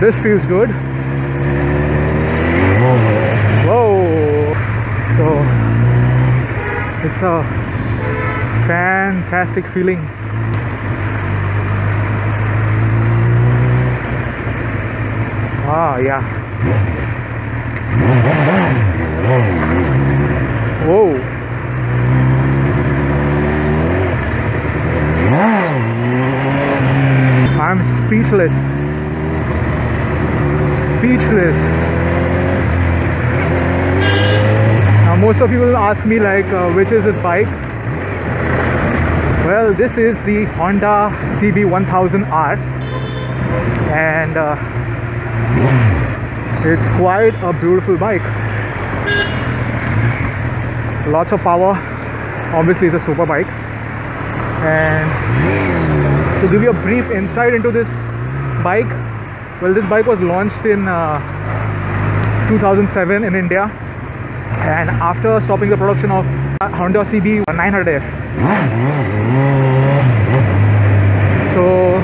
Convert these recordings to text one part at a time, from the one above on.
this feels good. Whoa! So it's a fantastic feeling. Ah, yeah. Whoa. I'm speechless. Now most of you will ask me like, which is this bike? Well, this is the Honda CB1000R, and it's quite a beautiful bike. Lots of power. Obviously it's a super bike. And to give you a brief insight into this bike, well, this bike was launched in 2007 in India, and after stopping the production of Honda CB 900F. So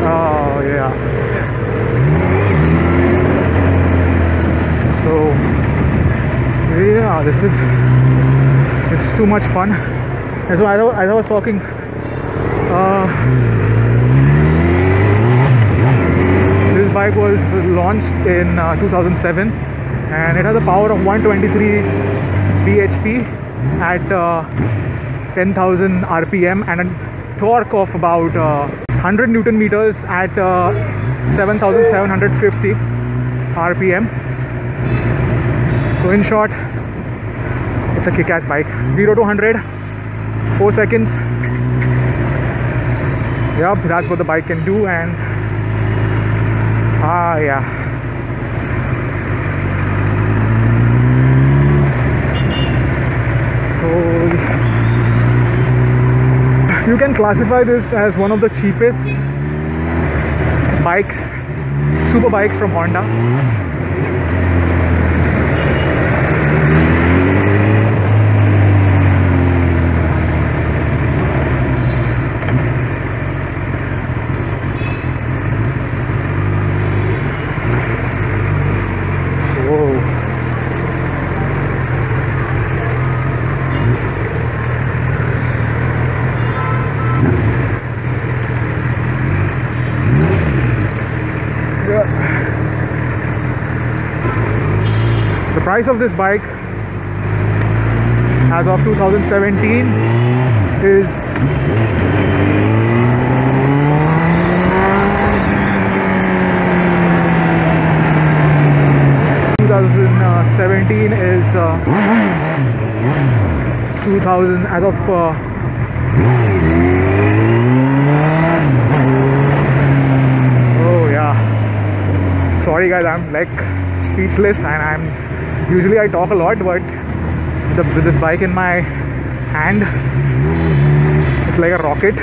oh yeah, so yeah, it's too much fun. And so as I was talking, this bike was launched in 2007, and it has a power of 123 bhp at 10,000 rpm and a torque of about 100 Newton meters at 7,750 rpm. So in short, it's a kick-ass bike. 0 to 100, 4 seconds. Yep, that's what the bike can do. And yeah, so you can classify this as one of the cheapest bikes, super bikes from Honda. The price of this bike as of 2017 is $2,000 as of oh yeah, sorry guys, I'm like speechless, and usually I talk a lot, but with this bike in my hand, it's like a rocket.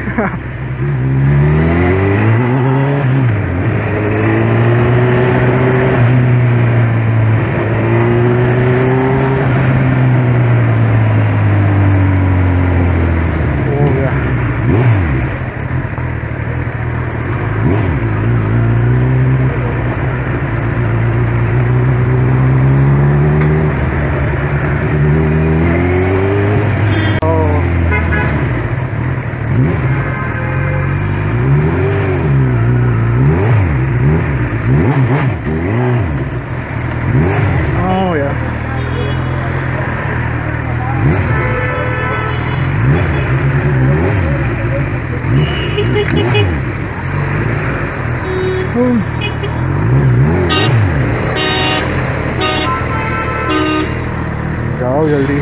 जाओ जल्दी,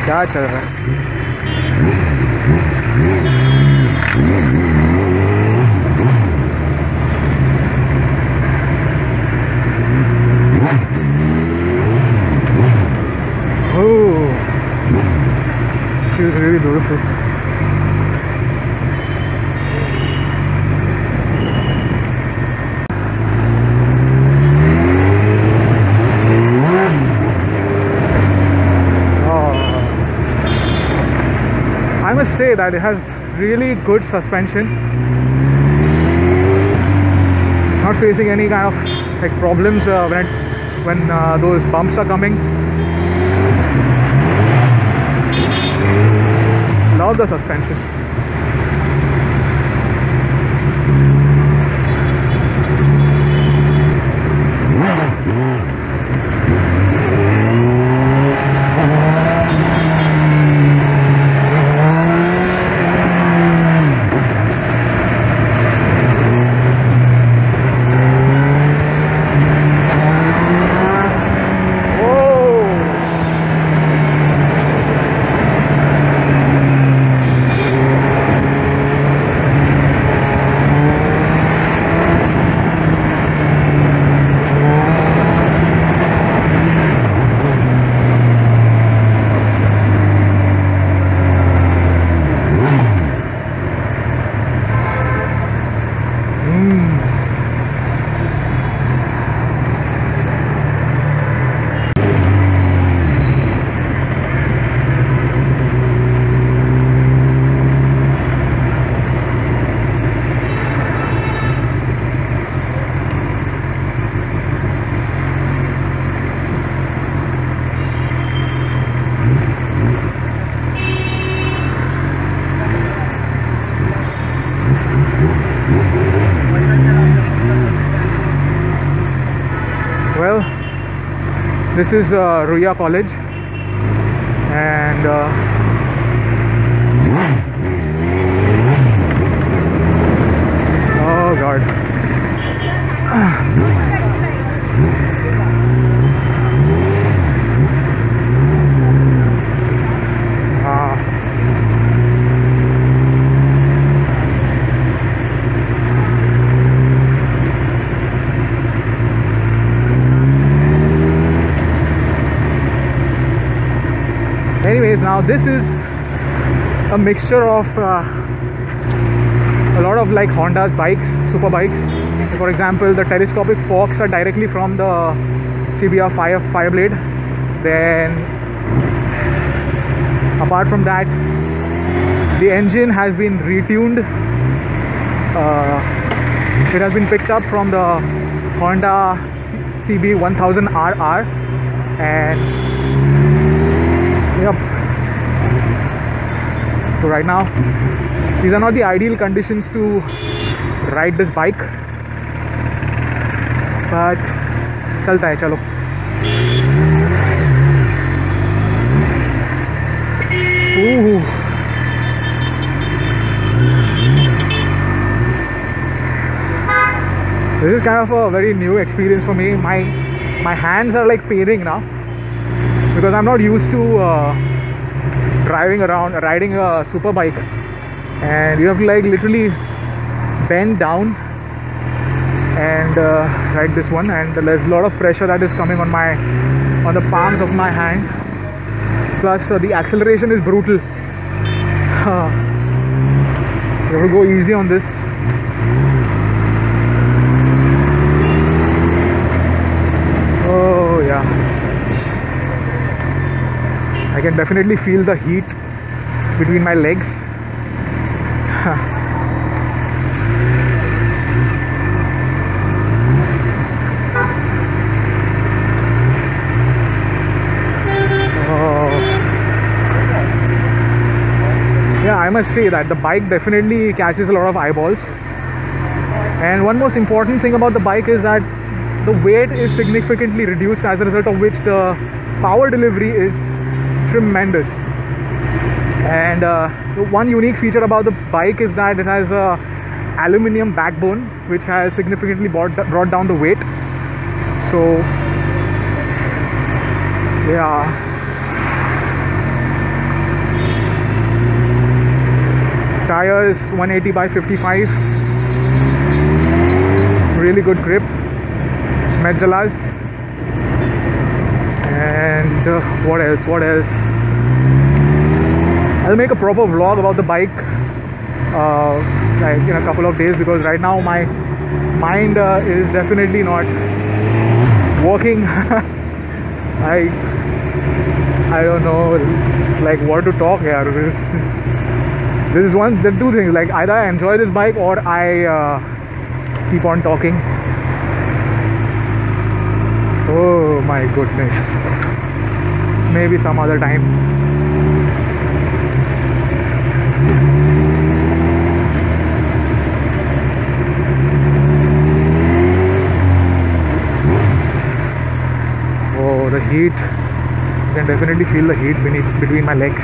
क्या चल रहा है? Oh, it was really beautiful. must say that it has really good suspension. Not facing any kind of like problems when those bumps are coming. Love the suspension. This is Ruya College, and oh god, anyways, now this is a mixture of a lot of like Honda's bikes, superbikes. For example, the telescopic forks are directly from the CBR Fireblade. Then apart from that, the engine has been retuned. It has been picked up from the Honda CB 1000RR, and yep. So right now, these are not the ideal conditions to ride this bike, but चलता है, चलो. Ooh. This is kind of a very new experience for me. My hands are like paining now, because I'm not used to driving around, riding a superbike, and you have to like literally bend down and ride this one, and there's a lot of pressure that is coming on the palms of my hand. Plus the acceleration is brutal. You have to go easy on this. Oh yeah, I can definitely feel the heat between my legs. Yeah, I must say that the bike definitely catches a lot of eyeballs. And one most important thing about the bike is that the weight is significantly reduced, as a result of which the power delivery is tremendous. And the one unique feature about the bike is that it has a aluminium backbone, which has significantly brought down the weight. So yeah, tires 180 by 55, really good grip, Metzelas, and what else? I'll make a proper vlog about the bike like in a couple of days, because right now my mind is definitely not working. I don't know like what to talk here. This is one, the two things, like either I enjoy this bike or I keep on talking. Oh my goodness. Maybe some other time. Oh, the heat. You can definitely feel the heat between my legs.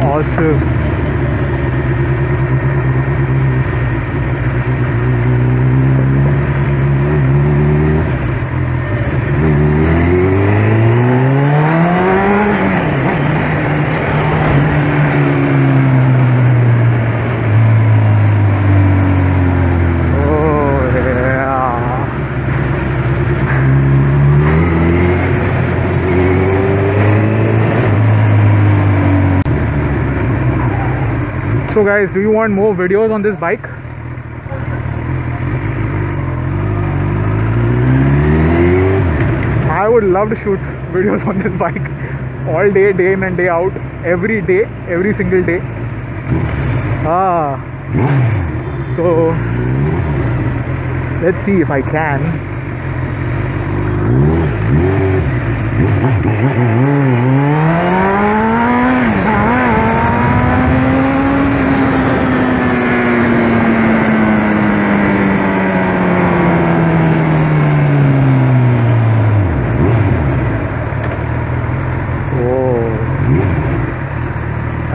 Awesome. So guys, do you want more videos on this bike? I would love to shoot videos on this bike all day, day in and day out, every day, every single day. So let's see if I can.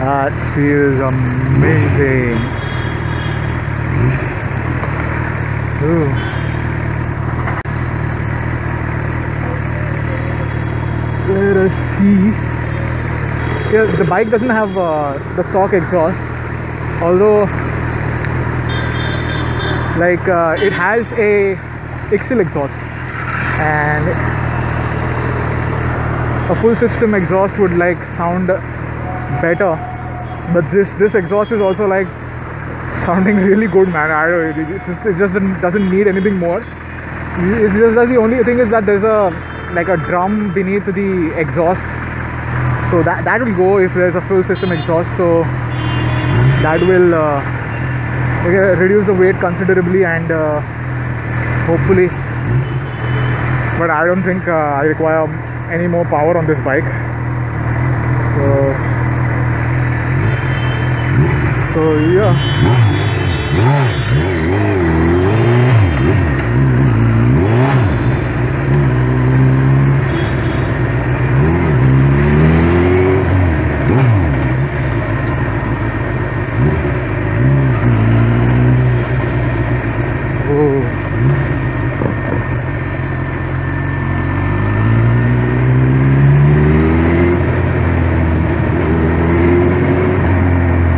That feels amazing. Ooh. Let us see. Yeah, the bike doesn't have the stock exhaust, although like it has a it-ixil exhaust, and a full system exhaust would like sound better, but this exhaust is also like sounding really good, man. I don't know, it just doesn't need anything more. It's just that the only thing is that there's a like a drum beneath the exhaust, so that will go if there's a full system exhaust, so that will reduce the weight considerably, and hopefully, but I don't think I require any more power on this bike. So yeah.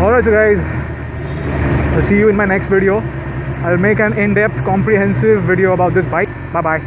Alright, so guys, I'll see you in my next video. I'll make an in-depth, comprehensive video about this bike. Bye bye.